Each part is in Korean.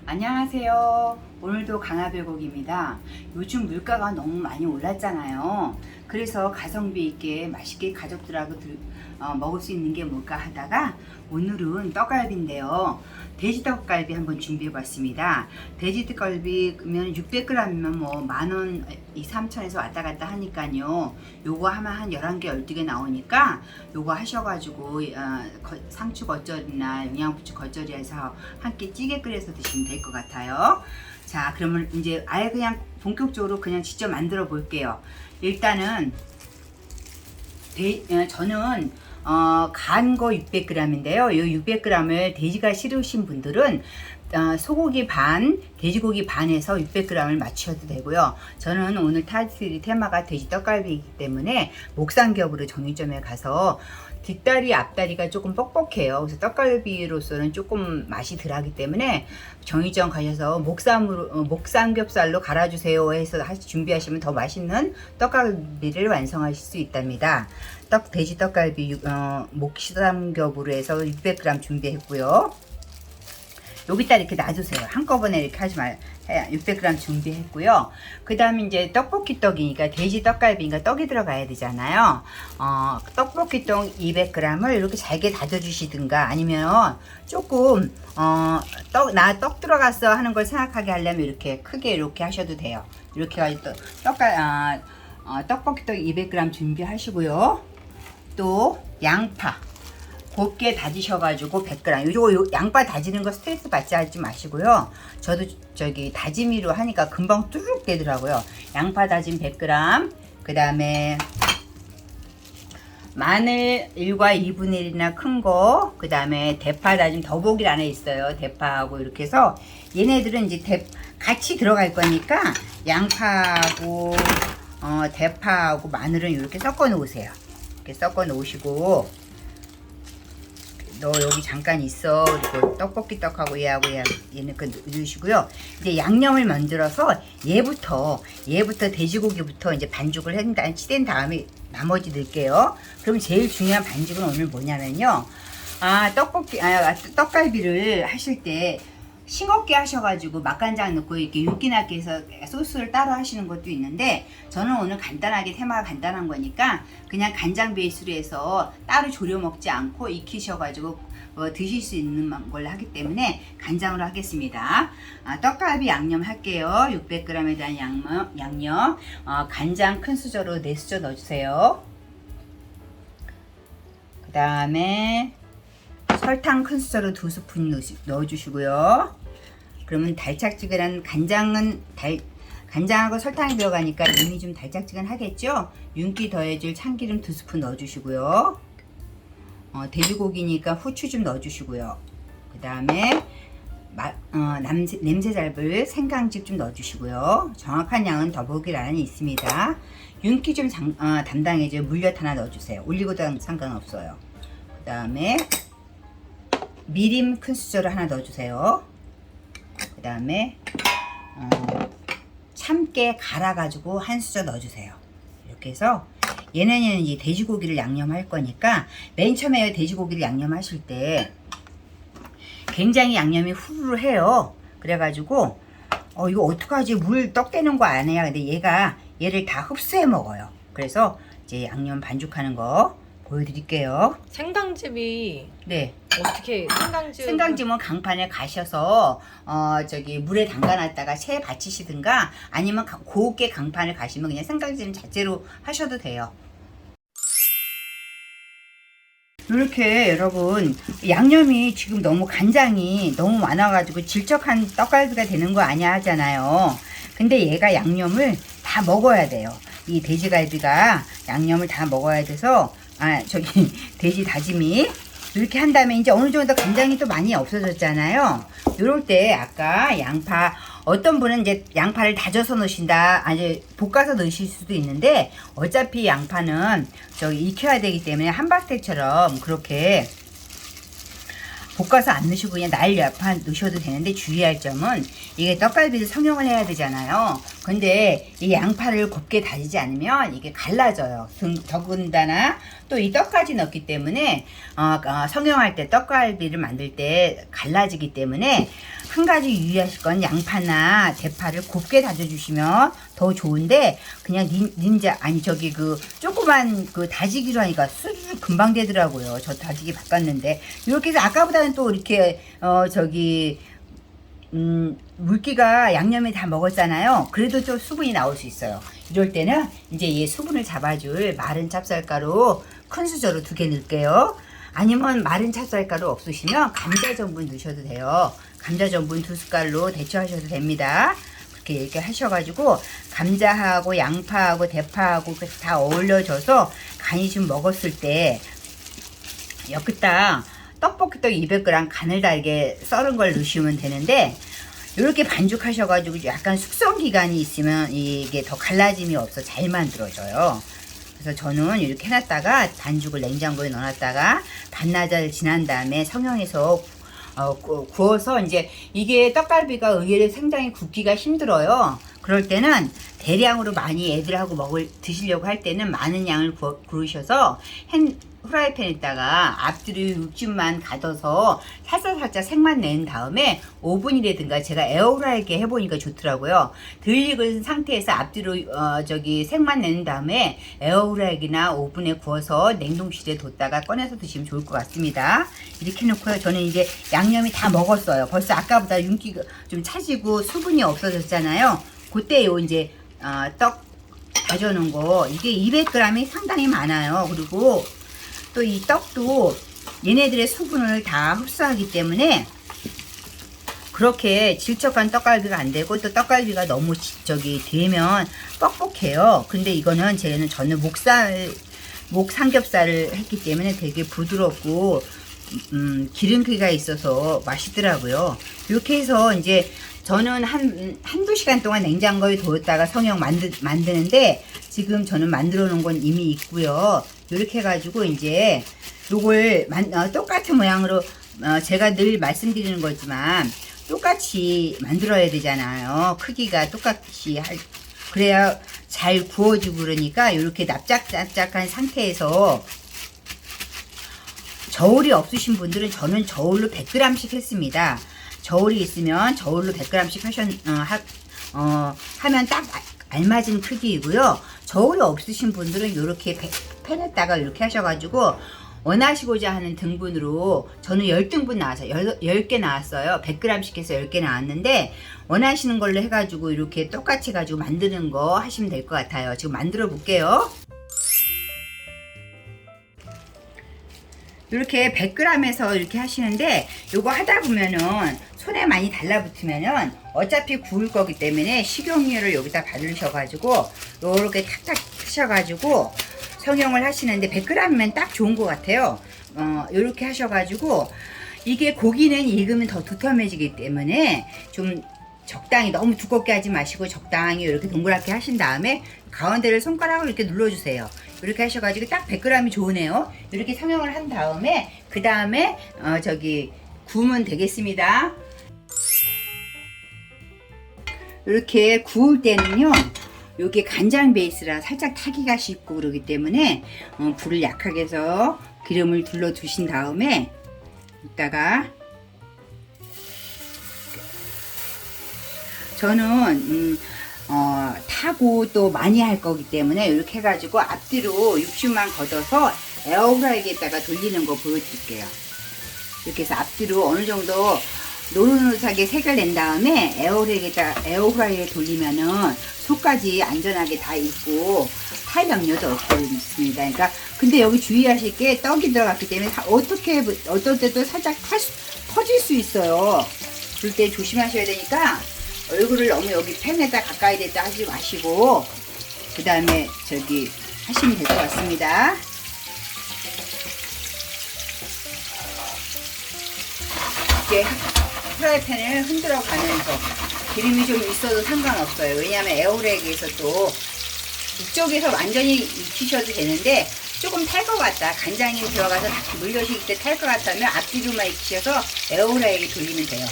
안녕하세요. 오늘도 강화별곡입니다. 요즘 물가가 너무 많이 올랐잖아요. 그래서 가성비 있게 맛있게 가족들하고 먹을 수 있는 게 뭘까 하다가 오늘은 떡갈비인데요. 돼지 떡갈비 한번 준비해 봤습니다. 돼지 떡갈비 그러면 600g이면 뭐 10,000원, 2,000~3,000원에서 왔다 갔다 하니까요. 요거 하면 한 11개, 12개 나오니까 요거 하셔가지고 상추 겉절이나 영양부추 겉절이해서 함께 찌개 끓여서 드시면 될 것 같아요. 자, 그러면 이제 아예 그냥 본격적으로 그냥 직접 만들어 볼게요. 일단은 저는 간 거 600g인데요. 이 600g을 돼지가 싫으신 분들은 소고기 반, 돼지고기 반에서 600g을 맞추셔도 되고요. 저는 오늘 타이틀 테마가 돼지 떡갈비이기 때문에 목삼겹으로 정육점에 가서 뒷다리, 앞다리가 조금 뻑뻑해요. 그래서 떡갈비로서는 조금 맛이 덜하기 때문에 정육점 가셔서 목삼겹살로 갈아주세요 해서 준비하시면 더 맛있는 떡갈비를 완성하실 수 있답니다. 돼지 떡갈비 목삼겹으로 해서 600g 준비했고요. 여기다 이렇게 놔두세요. 한꺼번에 이렇게 하지 말. 600g 준비했고요. 그 다음에 이제 떡볶이 떡이니까 돼지 떡갈비니까 떡이 들어가야 되잖아요. 떡볶이 떡 200g을 이렇게 잘게 다져주시든가 아니면 조금 떡 들어갔어 하는 걸 생각하게 하려면 이렇게 크게 이렇게 하셔도 돼요. 이렇게 해가지고 떡볶이 떡 200g 준비하시고요. 또 양파 곱게 다지셔가지고 100g. 요거 양파 다지는 거 스트레스 받지 마시고요. 저도 다지미로 하니까 금방 뚜룩 되더라고요. 양파 다진 100g. 그 다음에 마늘 1과 2분의 1이나 큰 거. 그 다음에 대파 다진 더보기 안에 있어요. 대파하고 이렇게 해서 얘네들은 이제 같이 들어갈 거니까 양파하고 대파하고 마늘은 이렇게 섞어 놓으세요. 이렇게 섞어 놓으시고 너 여기 잠깐 있어. 그리고 떡볶이 떡하고 얘는 그 넣으시고요. 이제 양념을 만들어서 얘부터 돼지고기부터 이제 반죽을 치댄 다음에 나머지 넣을게요. 그럼 제일 중요한 반죽은 오늘 뭐냐면요. 떡갈비를 하실 때 싱겁게 하셔가지고 맛간장 넣고 이렇게 윤기나게 해서 소스를 따로 하시는 것도 있는데 저는 오늘 간단하게 테마가 간단한 거니까 그냥 간장 베이스로 해서 따로 졸여 먹지 않고 익히셔가지고 드실 수 있는 걸로 하기 때문에 간장으로 하겠습니다. 떡갈비 양념 할게요. 600g에 대한 양념 간장 큰 수저로 4수저 넣어주세요. 그 다음에 설탕 큰 수저로 2스푼 넣어주시고요. 그러면 달짝지근한 간장하고 설탕이 들어가니까 이미 좀 달짝지근하겠죠? 윤기 더해줄 참기름 2스푼 넣어주시고요. 돼지고기니까 후추 좀 넣어주시고요. 그 다음에 냄새 잡을 생강즙 좀 넣어주시고요. 정확한 양은 더보기欄에 있습니다. 윤기 좀 담당해줄 물엿 하나 넣어주세요. 올리고당 상관없어요. 그 다음에 미림 큰 수저를 하나 넣어주세요. 그 다음에 참깨 갈아가지고 한 수저 넣어주세요. 이렇게 해서 얘는 이제 돼지고기를 양념할 거니까 맨 처음에 돼지고기를 양념하실 때 굉장히 양념이 후루루 해요. 그래가지고 이거 어떡하지? 물 떡 되는 거 아니야? 근데 얘를 다 흡수해 먹어요. 그래서 이제 양념 반죽하는 거 보여드릴게요. 생강즙이 네. 어떻게 생강즙은 강판에 가셔서 물에 담가놨다가 체에 받치시든가 아니면 곱게 강판을 가시면 그냥 생강즙 자체로 하셔도 돼요. 이렇게 여러분 양념이 지금 너무 간장이 너무 많아가지고 질척한 떡갈비가 되는 거 아니야 하잖아요. 근데 얘가 양념을 다 먹어야 돼요. 이 돼지갈비가 양념을 다 먹어야 돼서 돼지 다짐이 이렇게 한 다음에 이제 어느 정도 간장이 또 많이 없어졌잖아요. 요럴 때 아까 양파 어떤 분은 이제 양파를 다져서 넣으신다 아니 볶아서 넣으실 수도 있는데 어차피 양파는 익혀야 되기 때문에 한박대처럼 그렇게 볶아서 안 넣으시고 그냥 날 양파 넣으셔도 되는데 주의할 점은 이게 떡갈비를 성형을 해야 되잖아요. 근데 이 양파를 곱게 다지지 않으면 이게 갈라져요. 더군다나 또 이 떡까지 넣기 때문에 성형할 때 떡갈비를 만들 때 갈라지기 때문에 한 가지 유의하실 건 양파나 대파를 곱게 다져주시면 더 좋은데 그냥 닌자 아니 저기 그 조그만 그 다지기로 하니까 수르르 금방 되더라고요. 저 다지기 바꿨는데 이렇게 해서 아까보다는 또 이렇게 물기가 양념이 다 먹었잖아요. 그래도 좀 수분이 나올 수 있어요. 이럴 때는 이제 얘 수분을 잡아줄 마른 찹쌀가루 큰 수저로 2개 넣을게요. 아니면 마른 찹쌀가루 없으시면 감자 전분 넣으셔도 돼요. 감자 전분 2숟갈로 데쳐하셔도 됩니다. 그렇게 이렇게 하셔가지고 감자하고 양파하고 대파하고 다 어울려져서 간이 좀 먹었을 때 여기다 떡볶이떡 200g 간을 달게 썰은 걸 넣으시면 되는데 이렇게 반죽하셔가지고 약간 숙성 기간이 있으면 이게 더 갈라짐이 없어 잘 만들어져요. 그래서 저는 이렇게 해놨다가 반죽을 냉장고에 넣어놨다가 반나절 지난 다음에 성형해서 구워서 이제 이게 떡갈비가 의외로 상당히 굽기가 힘들어요. 그럴 때는 대량으로 많이 애들하고 드시려고 할 때는 많은 양을 구우셔서 후라이팬에다가 앞뒤로 육즙만 가둬서 살짝 색만 낸 다음에 오븐이라든가 제가 에어프라이기에 해보니까 좋더라고요. 덜 익은 상태에서 앞뒤로 색만 낸 다음에 에어프라이기나 오븐에 구워서 냉동실에 뒀다가 꺼내서 드시면 좋을 것 같습니다. 이렇게 해놓고요. 저는 이제 양념이 다 먹었어요. 벌써 아까보다 윤기가 좀 차지고 수분이 없어졌잖아요. 그때 요 이제 떡 다져놓은 거 이게 200g이 상당히 많아요. 그리고 또 이 떡도 얘네들의 수분을 다 흡수하기 때문에 그렇게 질척한 떡갈비가 안 되고 또 떡갈비가 너무 되면 뻑뻑해요. 근데 이거는 저는 목 삼겹살을 했기 때문에 되게 부드럽고 기름기가 있어서 맛있더라고요. 이렇게 해서 이제 저는 한두 시간 동안 냉장고에 뒀다가 성형 만드는데 지금 저는 만들어 놓은 건 이미 있고요. 이렇게 해가지고 이제 요걸 똑같은 모양으로 제가 늘 말씀드리는 거지만 똑같이 만들어야 되잖아요. 크기가 똑같이 그래야 잘 구워지고 그러니까 이렇게 납작납작한 상태에서 저울이 없으신 분들은 저는 저울로 100g씩 했습니다. 저울이 있으면 저울로 100g씩 하면 딱 알맞은 크기이고요. 저울이 없으신 분들은 이렇게 팬에다가 이렇게 하셔가지고 원하시고자 하는 등분으로 저는 10등분 나왔어요. 10개 나왔어요. 100g씩 해서 10개 나왔는데 원하시는 걸로 해가지고 이렇게 똑같이 가지고 만드는 거 하시면 될 것 같아요. 지금 만들어 볼게요. 이렇게 100g에서 이렇게 하시는데 요거 하다 보면은 손에 많이 달라붙으면은 어차피 구울 거기 때문에 식용유를 여기다 바르셔가지고 요렇게 탁탁 하셔가지고 성형을 하시는데 100g이면 딱 좋은 것 같아요. 요렇게 하셔가지고 이게 고기는 익으면 더 두툼해지기 때문에 좀 적당히 너무 두껍게 하지 마시고 적당히 이렇게 동그랗게 하신 다음에 가운데를 손가락으로 이렇게 눌러주세요. 이렇게 하셔가지고 딱 100g이 좋으네요. 이렇게 성형을 한 다음에 그 다음에 구우면 되겠습니다. 이렇게 구울 때는요, 요게 간장 베이스라 살짝 타기가 쉽고 그러기 때문에 불을 약하게 해서 기름을 둘러 두신 다음에 이따가 저는 타고 또 많이 할 거기 때문에 이렇게 해가지고 앞뒤로 육즙만 걷어서 에어프라이기에다가 돌리는 거 보여드릴게요. 이렇게 해서 앞뒤로 어느 정도 노릇노릇하게 색을 낸 다음에 에어프라이기에 돌리면은 속까지 안전하게 다 익고 탈 염려도 없습니다. 그러니까 근데 여기 주의하실 게 떡이 들어갔기 때문에 어떨 때도 살짝 터질 수 있어요. 그럴 때 조심하셔야 되니까 얼굴을 너무 여기 팬에다 가까이 대다 하지 마시고 그 다음에 하시면 될 것 같습니다. 이렇게 프라이팬을 흔들어 가면서 기름이 좀 있어도 상관없어요. 왜냐하면 에어프라이기에서 또 이쪽에서 완전히 익히셔도 되는데 조금 탈 것 같다. 간장이 들어가서 물엿이 때 탈 것 같다면 앞뒤로만 익히셔서 에어프라이기 돌리면 돼요.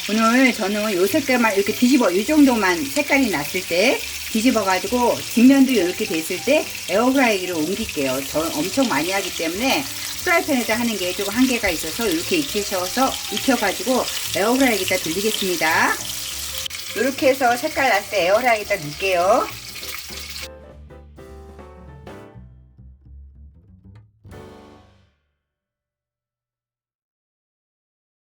오늘 저는 요 색깔만 이렇게 이 정도만 색깔이 났을 때 뒤집어가지고 뒷면도 이렇게 됐을 때 에어프라이기로 옮길게요. 저는 엄청 많이 하기 때문에 프라이팬에다 하는 게 조금 한계가 있어서 이렇게 익혀가지고 에어프라이기에다 돌리겠습니다. 이렇게 해서 색깔 났을 때 에어프라이기에다 넣을게요.